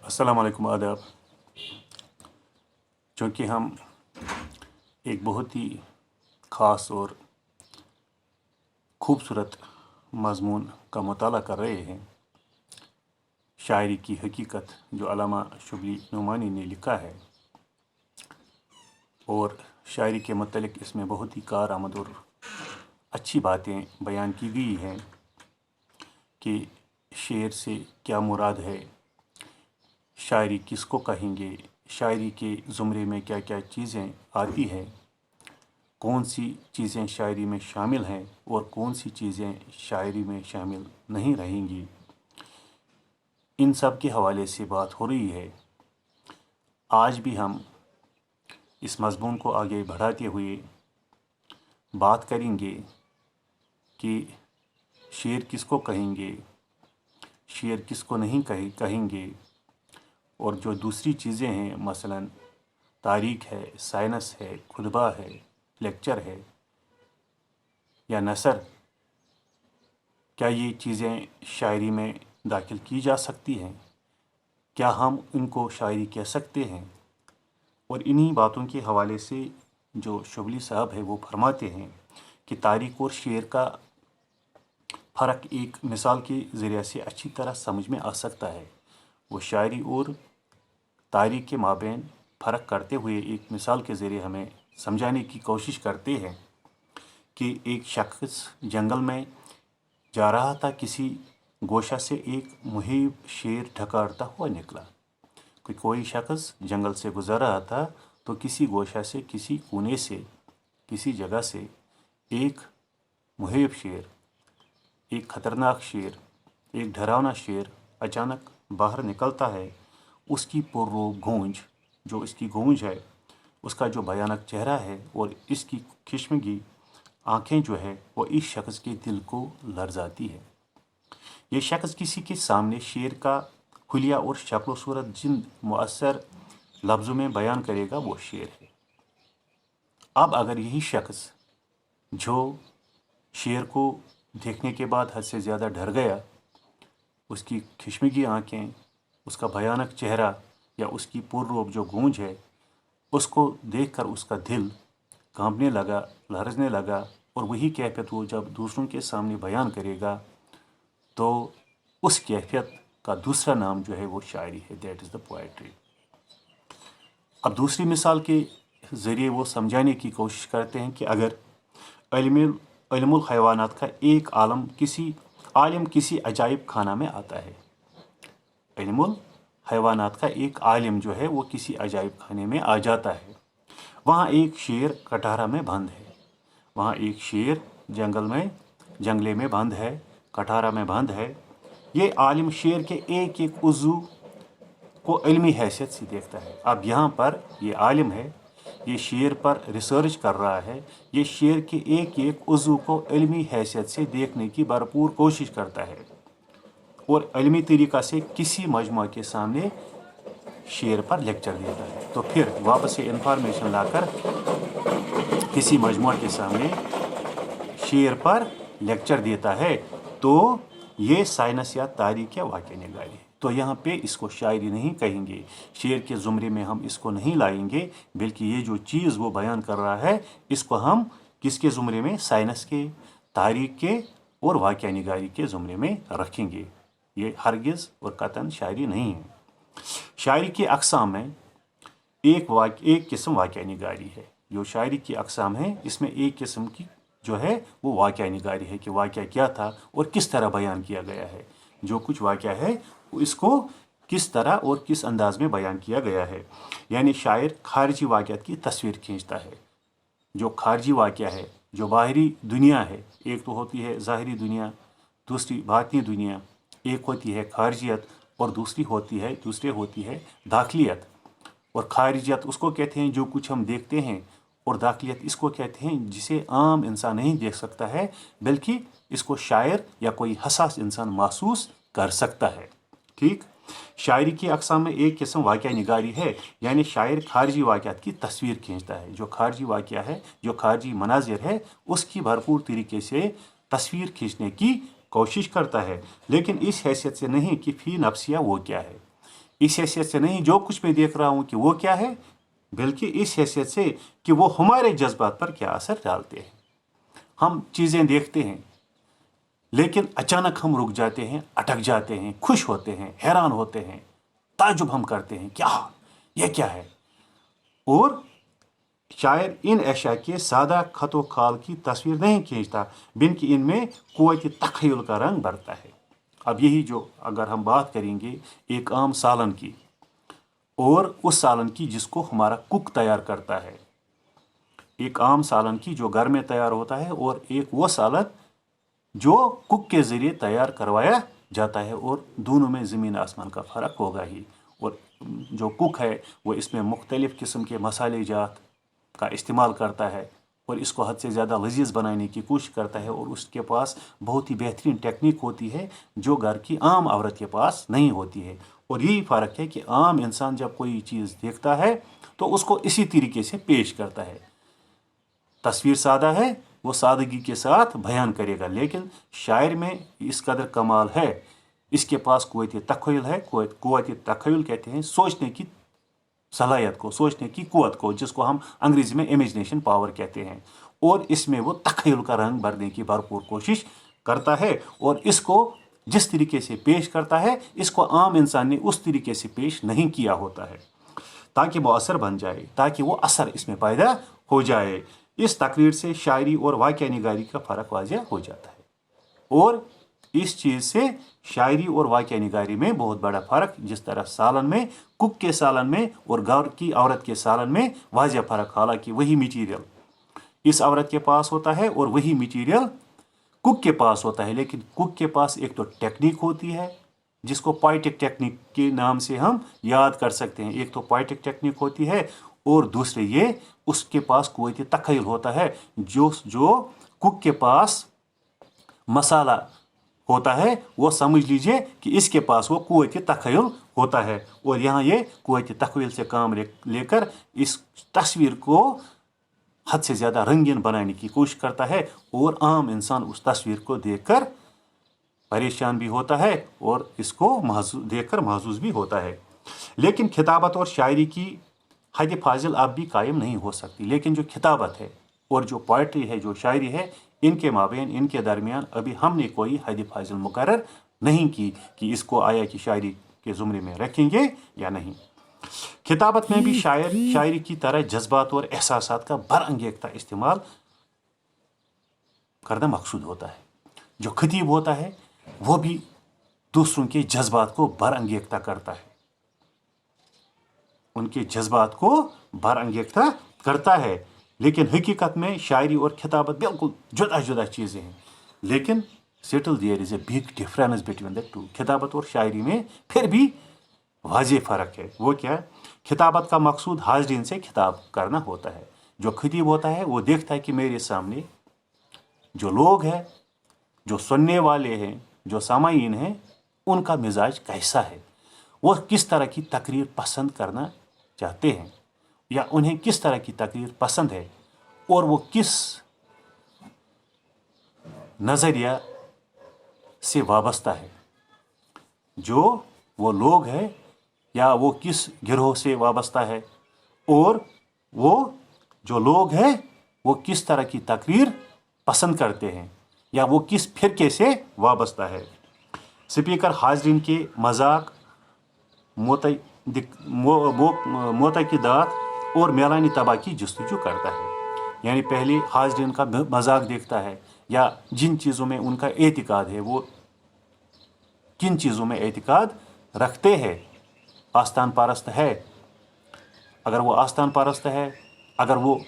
अस्सलाम वालेकुम आदाब। चूँकि हम एक बहुत ही ख़ास और ख़ूबसूरत मज़मून का मुताला कर रहे हैं, शायरी की हकीकत जो अल्लामा शुबली नुमानी ने लिखा है, और शायरी के मतलब इसमें बहुत ही कारआमद और अच्छी बातें बयान की गई हैं कि शेर से क्या मुराद है, शायरी किसको कहेंगे, शायरी के ज़ुमरे में क्या क्या चीज़ें आती हैं, कौन सी चीज़ें शायरी में शामिल हैं और कौन सी चीज़ें शायरी में शामिल नहीं रहेंगी, इन सब के हवाले से बात हो रही है। आज भी हम इस मज़मून को आगे बढ़ाते हुए बात करेंगे कि शेर किसको कहेंगे, शेर किसको नहीं कहेंगे, और जो दूसरी चीज़ें हैं मसलन तारीख़ है, साइंस है, खुतबा है, लेक्चर है या नसर, क्या ये चीज़ें शायरी में दाखिल की जा सकती हैं, क्या हम इनको शायरी कह सकते हैं। और इन्हीं बातों के हवाले से जो शुबली साहब है वो फरमाते हैं कि तारीख़ और शेर का फ़र्क एक मिसाल के ज़रिए से अच्छी तरह समझ में आ सकता है। वो शायरी और तारीख़ के माबैन फ़र्क करते हुए एक मिसाल के ज़रिए हमें समझाने की कोशिश करते हैं कि एक शख्स जंगल में जा रहा था, किसी गोशा से एक मुहिब शेर ढकारता हुआ निकला। कोई शख्स जंगल से गुज़र रहा था तो किसी गोशा से, किसी कोने से, किसी जगह से एक मुहिब शेर, एक ख़तरनाक शेर, एक डरावना शेर अचानक बाहर निकलता है। उसकी पुररूप गूंज, जो इसकी गूंज है, उसका जो भयानक चेहरा है और इसकी खिश्मगी आँखें जो है वो इस शख्स के दिल को लरज़ाती है। ये शख्स किसी के सामने शेर का हुलिया और शक्ल सूरत जिन मुअस्सर लफ्ज़ों में बयान करेगा वो शेर है। अब अगर यही शख्स जो शेर को देखने के बाद हद से ज़्यादा डर गया, उसकी खिश्मगी आँखें, उसका भयानक चेहरा या उसकी पुररूप जो गूंज है, उसको देखकर उसका दिल कांपने लगा, लरज़ने लगा, और वही कैफियत वो जब दूसरों के सामने बयान करेगा तो उस कैफियत का दूसरा नाम जो है वो शायरी है, दैट इज़ द पोएट्री। अब दूसरी मिसाल के ज़रिए वो समझाने की कोशिश करते हैं कि अगर इल्मुल हयवानात का एक आलिम किसी अजाइब खाना में आता है, इल्मुल हयवानात का एक आलिम जो है वो किसी अजाइब खाने में आ जाता है। वहाँ एक शेर कटहरा में बंद है, वहाँ एक शेर जंगले में बंद है, कटहरा में बंद है। ये आलिम शेर के एक एक उज़ू को इल्मी हैसियत से देखता है। अब यहाँ पर ये आलिम है, ये शेर पर रिसर्च कर रहा है, ये शेर के एक एक उज़ू को इल्मी हैसियत से देखने की भरपूर कोशिश करता है और इल्मी तरीक़ा से किसी मजमा के सामने शेर पर लेक्चर देता है। तो फिर वापस से इंफॉर्मेशन लाकर किसी मजमा के सामने शेर पर लेक्चर देता है। तो ये साइंस या तारीख़ या वाक़या निगारी है। तो यहाँ पे इसको शायरी नहीं कहेंगे, शेर के ज़ुमरे में हम इसको नहीं लाएंगे, बल्कि ये जो चीज़ वो बयान कर रहा है इसको हम किसके ज़ुमरे में, साइंस के, तारीख़ के और वाक़या निगारी के ज़ुमरे में रखेंगे। ये हरगिज़ और कतन शायरी नहीं है। शायरी की अक़साम में एक किस्म वाक़या निगारी है। जो शायरी की अक़साम है इसमें एक किस्म की जो है वो वाक़या निगारी है कि वाक़या क्या था और किस तरह बयान किया गया है। जो कुछ वाक़या है इसको किस तरह और किस अंदाज में बयान किया गया है। यानी शायर खारजी वाक़यात की तस्वीर खींचता है। जो खारजी वाक़या है, जो बाहरी दुनिया है, एक तो होती है ज़ाहिरी दुनिया, दूसरी बातिनी दुनिया, एक होती है खारजियत और दूसरी होती है दाखिलियत। और खारिजियत उसको कहते हैं जो कुछ हम देखते हैं, और दाखिलियत इसको कहते हैं जिसे आम इंसान नहीं देख सकता है, बल्कि इसको शायर या कोई हसास इंसान महसूस कर सकता है। ठीक, शायरी की अक़साम में एक किस्म वाक़या निगारी है, यानी शायर खारजी वाक़यात की तस्वीर खींचता है। जो खारजी वाक़या है, जो खारजी मनाजिर है, उसकी भरपूर तरीके से तस्वीर खींचने की कोशिश करता है, लेकिन इस हैसियत से नहीं कि फ़ी नफ्सिया वो क्या है। इस हैसियत से नहीं जो कुछ मैं देख रहा हूँ कि वो क्या है, बल्कि इस हैसियत से कि वो हमारे जज्बात पर क्या असर डालते हैं। हम चीज़ें देखते हैं लेकिन अचानक हम रुक जाते हैं, अटक जाते हैं, खुश होते हैं, हैरान होते हैं, ताज्जुब हम करते हैं, क्या ये क्या है। और शायर इन अशिया के सादा खतो खाल की तस्वीर नहीं खींचता, बल्कि इनमें कुव्वत तख़य्युल का रंग भरता है। अब यही जो अगर हम बात करेंगे एक आम सालन की और उस सालन की जिसको हमारा कुक तैयार करता है, एक आम सालन की जो घर में तैयार होता है और एक वो सालन जो कुक के ज़रिए तैयार करवाया जाता है, और दोनों में ज़मीन आसमान का फ़र्क होगा ही। और जो कुक है वो इसमें मुख्तलिफ़ किस्म के मसाले जात का इस्तेमाल करता है और इसको हद से ज़्यादा लजीज बनाने की कोशिश करता है, और उसके पास बहुत ही बेहतरीन टेक्निक होती है जो घर की आम औरत के पास नहीं होती है। और यही फ़र्क है कि आम इंसान जब कोई चीज़ देखता है तो उसको इसी तरीके से पेश करता है। तस्वीर सादा है, वो सादगी के साथ बयान करेगा, लेकिन शायर में इस कदर कमाल है, इसके पास कुव्वत तख़य्युल है। कुव्वत तख़य्युल कहते हैं सोचने की सलाहियत को, सोचने की कुव्वत को, जिसको हम अंग्रेजी में इमेजिनेशन पावर कहते हैं। और इसमें वो तख़य्युल का रंग भरने की भरपूर कोशिश करता है, और इसको जिस तरीके से पेश करता है इसको आम इंसान ने उस तरीके से पेश नहीं किया होता है, ताकि वो असर बन जाए, ताकि वो असर इसमें पैदा हो जाए। इस तकरीर से शायरी और वाक़या निगारी का फ़र्क वाज़ेह हो जाता है, और इस चीज़ से शायरी और वाक़या निगारी में बहुत बड़ा फ़र्क, जिस तरह सालन में, कुक के सालन में और घर की औरत के सालन में वाज़ेह फ़र्क, हालांकि वही मटीरियल इस औरत के पास होता है और वही मटीरियल कुक के पास होता है, लेकिन कुक के पास एक तो टेक्निक होती है जिसको पोएटिक टेक्निक के नाम से हम याद कर सकते हैं। एक तो पोएटिक टेक्निक होती है और दूसरे ये उसके पास कुव्वत तख़य्युल होता है। जो कुक के पास मसाला होता है वो समझ लीजिए कि इसके पास वो कुव्वत तख़य्युल होता है, और यहाँ ये कुव्वत तख़य्युल से काम लेकर इस तस्वीर को हद से ज़्यादा रंगीन बनाने की कोशिश करता है, और आम इंसान उस तस्वीर को देखकर परेशान भी होता है और इसको देखकर महसूस भी होता है। लेकिन खिताबत और शायरी की हद फाजिल अब भी कायम नहीं हो सकती, लेकिन जो खिताबत है और जो पोइट्री है, जो शायरी है, इनके माबेन, इनके दरमियान अभी हमने कोई हद फाजिल मुकर्रर नहीं की कि इसको आया कि शायरी के ज़ुमरे में रखेंगे या नहीं। खिताबत में भी शायरी की तरह जज्बात और एहसासात का बरअंगेख्ता इस्तेमाल करना मकसूद होता है। जो खतीब होता है वो भी दूसरों के जज्बात को बरअंगेख्ता करता है, उनके जज्बात को बरअंगेख्ता करता है। लेकिन हकीकत में शायरी और खिताबत बिल्कुल जुदा जुदा चीज़ें हैं, लेकिन still there is a big difference between the two. खिताबत और शायरी में फिर भी वाज़ेह फ़र्क है। वो क्या है? खिताबत का मकसूद हाज़रीन से खिताब करना होता है। जो खतीब होता है वो देखता है कि मेरे सामने जो लोग हैं, जो सुनने वाले हैं, जो सामाईन हैं, उनका मिजाज कैसा है, वो किस तरह की तकरीर पसंद करना चाहते हैं या उन्हें किस तरह की तकरीर पसंद है, और वो किस नज़रिया से वाबस्ता है। जो वो लोग हैं या वो किस गिरोह से वाबस्ता है, और वो जो लोग हैं वो किस तरह की तकरीर पसंद करते हैं या वो किस फ़िरके से वाबस्ता है। स्पीकर हाज़रीन के मजाक, मोतक़िदात और मेलानी तबाह की जस्तजू करता है। यानी पहले हाज़रीन का मजाक देखता है या जिन चीज़ों में उनका एतिकाद है, वो किन चीज़ों में एतिकाद रखते हैं। आस्तान परस्त है, अगर वो आस्तान परस्त है, अगर वो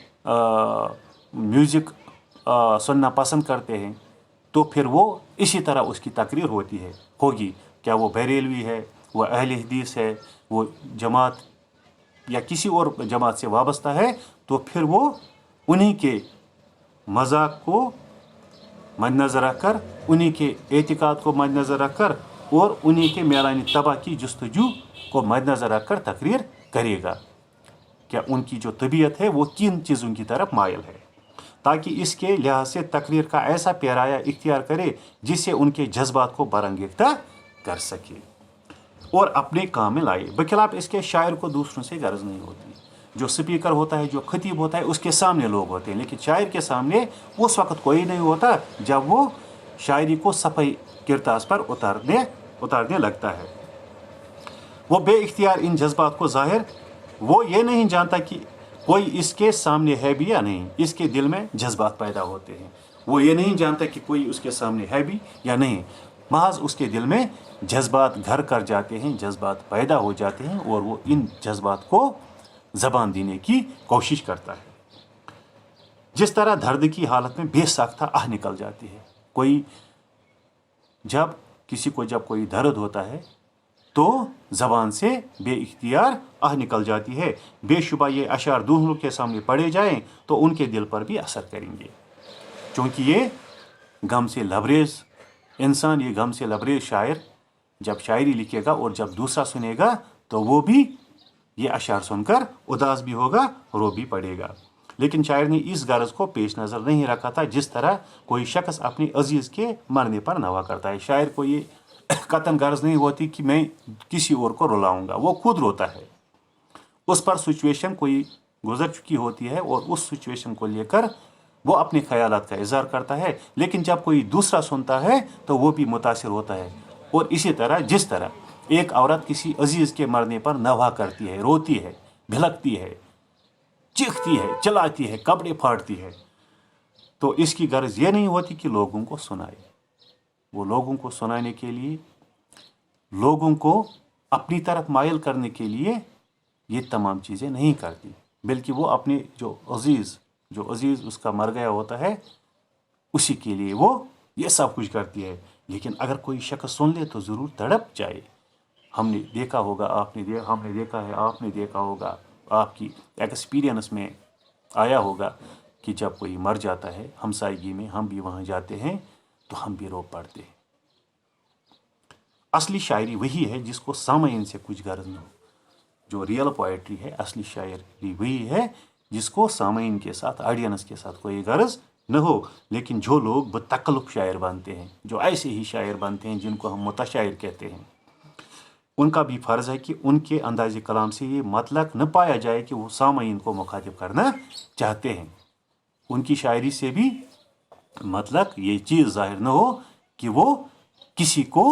म्यूज़िक सुनना पसंद करते हैं तो फिर वो इसी तरह उसकी तकरीर होगी। क्या वो बरेलवी है, वो अहले हदीस है, वो जमात या किसी और जमात से वाबस्ता है, तो फिर वो उन्हीं के मजाक को मद्देनज़र रखकर, उन्हीं के एतिकाद को मद्देनज़र रखकर और उन्हीं के मेलानी तबाह की जस्तजू को मद्देनज़र रखकर तकरीर करेगा। क्या उनकी जो तबीयत है वो किन चीज़ों की तरफ मायल है, ताकि इसके लिहाज से तकरीर का ऐसा पैराया इख्तियार करे जिससे उनके जज्बात को बरअंगेख्ता कर सके। اور اپنے کام میں لائے۔ بخلاف اس کے شاعر کو دوسروں سے غرض نہیں ہوتی۔ جو سپیکر ہوتا ہے، جو خطیب ہوتا ہے، اس کے سامنے لوگ ہوتے ہیں، لیکن شاعر کے سامنے اس وقت کوئی نہیں ہوتا جب وہ شاعری کو صفحہ کرتاس پر اتارنے لگتا ہے۔ وہ بے اختیار ان جذبات کو ظاہر، وہ یہ نہیں جانتا کہ کوئی اس کے سامنے ہے بھی یا نہیں، اس کے دل میں جذبات پیدا ہوتے ہیں۔ وہ یہ نہیں جانتا کہ کوئی اس کے سامنے ہے بھی یا نہیں، محض اس کے دل میں جذبات گھر کر جاتے ہیں، جذبات پیدا ہو جاتے ہیں، اور وہ ان جذبات کو زبان دینے کی کوشش کرتا ہے۔ جس طرح درد کی حالت میں بے ساختہ آہ نکل جاتی ہے۔ کسی کو جب کوئی درد ہوتا ہے تو زبان سے بے اختیار آہ نکل جاتی ہے۔ بے شبہ یہ اشعار دوسروں کے سامنے پڑھے جائیں تو ان کے دل پر بھی اثر کریں گے، چونکہ یہ غم سے لبریز انسان، یہ غم سے لبریز شاعر جب شاعری لکھے گا اور جب دوسرا سنے گا تو وہ بھی یہ اشعار سن کر اداس بھی ہوگا، رو بھی پڑے گا۔ لیکن شاعر نے اس غرض کو پیش نظر نہیں رکھا تھا جس طرح کوئی شخص اپنے عزیز کے مرنے پر نوا کرتا ہے۔ شاعر کو یہ قطعاً غرض نہیں ہوتی کہ میں کسی اور کو رلاؤں گا، وہ خود روتا ہے۔ اس پر سچویشن کوئی گزر چکی ہوتی ہے اور اس سچویشن کو لے کر وہ اپنے خیالات کا اظہار کرتا ہے، لیکن جب کوئی دوسرا سنتا ہے تو وہ بھی متاثر ہوتا ہے۔ اور اسی طرح جس طرح ایک عورت کسی عزیز کے مرنے پر نوا کرتی ہے، روتی ہے، بھلکتی ہے، چیختی ہے، چلاتی ہے، کپڑے پھاڑتی ہے، تو اس کی غرض یہ نہیں ہوتی کہ لوگوں کو سنائے۔ وہ لوگوں کو سنانے کے لیے، لوگوں کو اپنی طرف مائل کرنے کے لیے یہ تمام چیزیں نہیں کرتی، بلکہ وہ اپنے جو عزیز اس کا مر گیا ہوتا ہے اسی کے لیے وہ یہ سب کچھ کرتی ہے۔ لیکن اگر کوئی شخص سن لے تو ضرور تڑپ جائے۔ ہم نے دیکھا ہوگا، ہم نے دیکھا ہے، آپ نے دیکھا ہوگا، آپ کی ایکسپیرینس میں آیا ہوگا کہ جب کوئی مر جاتا ہے ہمسائیگی میں، ہم بھی وہاں جاتے ہیں تو ہم بھی رو پڑتے ہیں۔ اصلی شاعری وہی ہے جس کو سامعین سے کچھ غرض نہ ہو۔ جو ریئل پوئٹری ہے، اصلی شاعری وہی ہے جس کو سامعین کے ساتھ، آڈینس کے ساتھ کوئی غرض نہ ہو۔ لیکن جو لوگ بتکلف شاعر بنتے ہیں، جو ایسے ہی شاعر بنتے ہیں جن کو ہم متشاعر کہتے ہیں، ان کا بھی فرض ہے کہ ان کے انداز کلام سے یہ مطلق نہ پایا جائے کہ وہ سامعین کو مخاطب کرنا چاہتے ہیں۔ ان کی شاعری سے بھی مطلق یہ چیز ظاہر نہ ہو کہ وہ کسی کو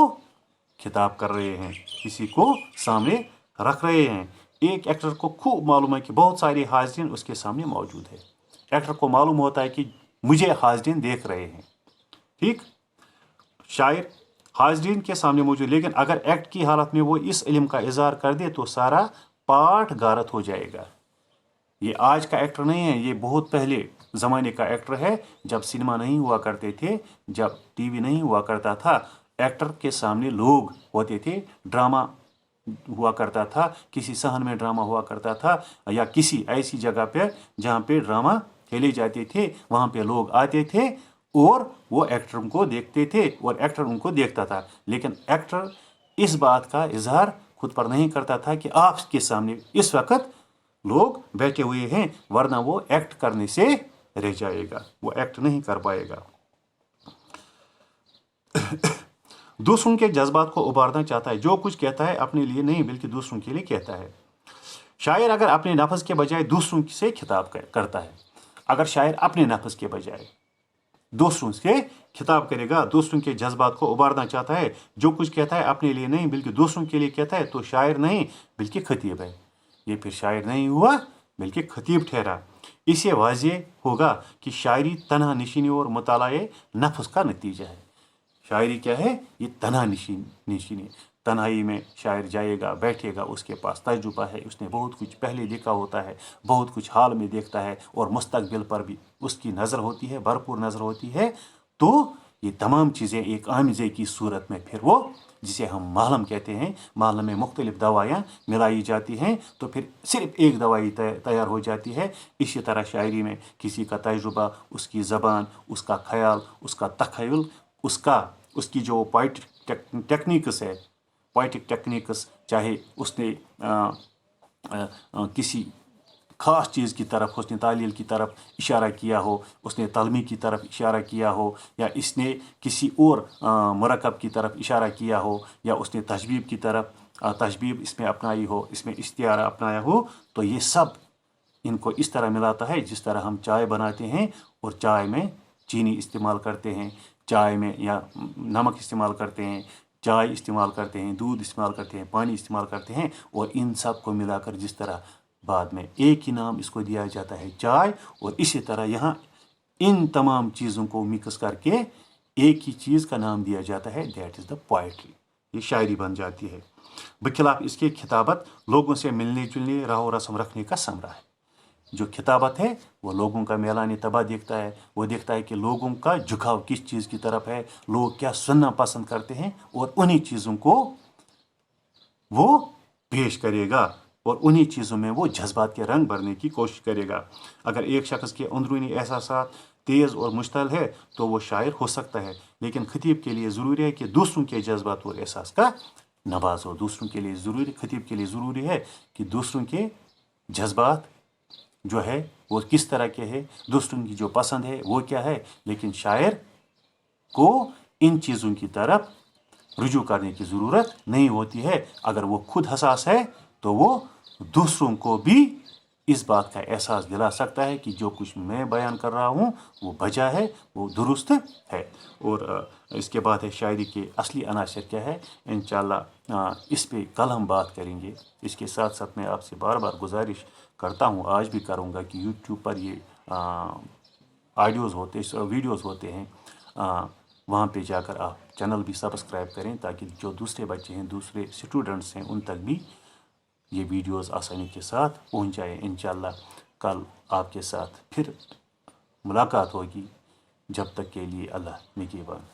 خطاب کر رہے ہیں، کسی کو سامنے رکھ رہے ہیں۔ ایک ایکٹر کو خوب معلوم ہے کہ بہت سارے حاضرین اس کے سامنے موجود ہے۔ ایکٹر کو معلوم ہوتا ہے کہ مجھے حاضرین دیکھ رہے ہیں، ٹھیک؟ شاعر حاضرین کے سامنے موجود، لیکن اگر ایکٹ کی حالت میں وہ اس علم کا اظہار کر دے تو سارا پاٹ غارت ہو جائے گا۔ یہ آج کا ایکٹر نہیں ہے، یہ بہت پہلے زمانے کا ایکٹر ہے۔ جب سنیما نہیں ہوا کرتے تھے، جب ٹی وی نہیں ہوا کرتا تھا، ایکٹر کے سامنے لوگ ہوتے تھے، ڈرامہ ہوا کرتا تھا، کسی صحن میں ڈرامہ ہوا کرتا تھا، یا کسی ایسی جگہ پہ جہاں پہ ڈرامہ کھیلے جاتے تھے، وہاں پہ لوگ آتے تھے اور وہ ایکٹر کو دیکھتے تھے اور ایکٹر ان کو دیکھتا تھا۔ لیکن ایکٹر اس بات کا اظہار خود پر نہیں کرتا تھا کہ آپ کے سامنے اس وقت لوگ بیٹھے ہوئے ہیں، ورنہ وہ ایکٹ کرنے سے رہ جائے گا، وہ ایکٹ نہیں کر پائے گا۔ دوسروں کے جذبات کو ابھارنا چاہتا ہے، جو کچھ کہتا ہے اپنے لیے نہیں بلکہ دوسروں کے لیے کہتا ہے۔ شاعر اگر اپنے نفس کے بجائے دوسروں سے خطاب کرتا ہے، اگر شاعر اپنے نفس کے بجائے دوسروں سے خطاب کرے گا، دوسروں کے جذبات کو ابھارنا چاہتا ہے، جو کچھ کہتا ہے اپنے لیے نہیں بلکہ دوسروں کے لیے کہتا ہے، تو شاعر نہیں بلکہ خطیب ہے۔ یہ پھر شاعر نہیں ہوا بلکہ خطیب ٹھہرا۔ اس سے واضح ہوگا کہ شاعری تنہا نشینی اور مطالعہ نفس کا نتیجہ ہے۔ شاعری کیا ہے؟ یہ تنہا نشینی، تنہائی میں شاعر جائے گا، بیٹھے گا، اس کے پاس تجربہ ہے، اس نے بہت کچھ پہلے دیکھا ہوتا ہے، بہت کچھ حال میں دیکھتا ہے، اور مستقبل پر بھی اس کی نظر ہوتی ہے، بھرپور نظر ہوتی ہے۔ تو یہ تمام چیزیں ایک آمیزے کی صورت میں پھر وہ، جسے ہم مالم کہتے ہیں، مالم میں مختلف دوائیاں ملائی جاتی ہیں تو پھر صرف ایک دوائی تیار ہو جاتی ہے۔ اسی طرح شاعری میں کسی کا تجربہ، اس کی زبان، اس کا خیال، اس کا تخیل، اس کی جو پوئٹک ٹیکنیکس ہے، پوئٹک ٹیکنیکس، چاہے اس نے کسی خاص چیز کی طرف، حسن تعلیل کی طرف اشارہ کیا ہو، اس نے تلمی کی طرف اشارہ کیا ہو، یا اس نے کسی اور مرکب کی طرف اشارہ کیا ہو، یا اس نے تشبیب کی طرف तशबीब इसमें अपनाई हो, इसमें इश्तियार अपनाया हो, तो ये सब इनको इस तरह मिलाता है जिस तरह हम चाय बनाते हैं और चाय में चीनी इस्तेमाल करते हैं, चाय में या नमक इस्तेमाल करते हैं, चाय इस्तेमाल करते हैं, दूध इस्तेमाल करते हैं, पानी इस्तेमाल करते हैं, और इन सब को मिलाकर जिस तरह बाद में एक ही नाम इसको दिया जाता है चाय, और इसी तरह यहाँ इन तमाम चीज़ों को मिक्स करके एक ही चीज़ का नाम दिया जाता है, दैट इज़ द पोइट्री। ये शायरी बन जाती है। बखिलाफ इसके खिताबत लोगों से मिलने जुलने, राह रस्म रखने का समरा है। जो खिताबत है वो लोगों का मेलान तबाह देखता है, वो देखता है कि लोगों का झुकाव किस चीज़ की तरफ है, लोग क्या सुनना पसंद करते हैं, और उन्हीं चीज़ों को वो पेश करेगा और उन्हीं चीज़ों में वो जज्बात के रंग भरने की कोशिश करेगा। अगर एक शख्स के अंदरूनी एहसासात तेज़ और मुश्तल है तो वो शायर हो सकता है, लेकिन खतीब के लिए ज़रूरी है कि दूसरों के जज्बात और एहसास का नवाज हो। दूसरों के लिए ज़रूरी, खतीब के लिए ज़रूरी है कि दूसरों के जज्बात जो है वो किस तरह के है, दूसरों की जो पसंद है वो क्या है, लेकिन शायर को इन चीज़ों की तरफ रुजू करने की ज़रूरत नहीं होती है। अगर वो खुद हसास है तो वो दूसरों को भी इस बात का एहसास दिला सकता है कि जो कुछ मैं बयान कर रहा हूँ वो बजा है, वो दुरुस्त है। और इसके बाद है शायरी के असली अनासर क्या है, इंशाअल्लाह इस पे कल हम बात करेंगे। इसके साथ साथ मैं आपसे बार बार गुजारिश करता हूँ, आज भी करूँगा, कि यूट्यूब पर ये ऑडियोज़ होते, वीडियोज़ होते हैं, वहाँ पे जाकर आप चैनल भी सब्सक्राइब करें, ताकि जो दूसरे बच्चे हैं, दूसरे स्टूडेंट्स हैं, उन तक भी ये वीडियोज़ आसानी के साथ पहुँच जाए। इंशाअल्लाह कल आपके साथ फिर मुलाकात होगी। जब तक के लिए अल्लाह निगहबान।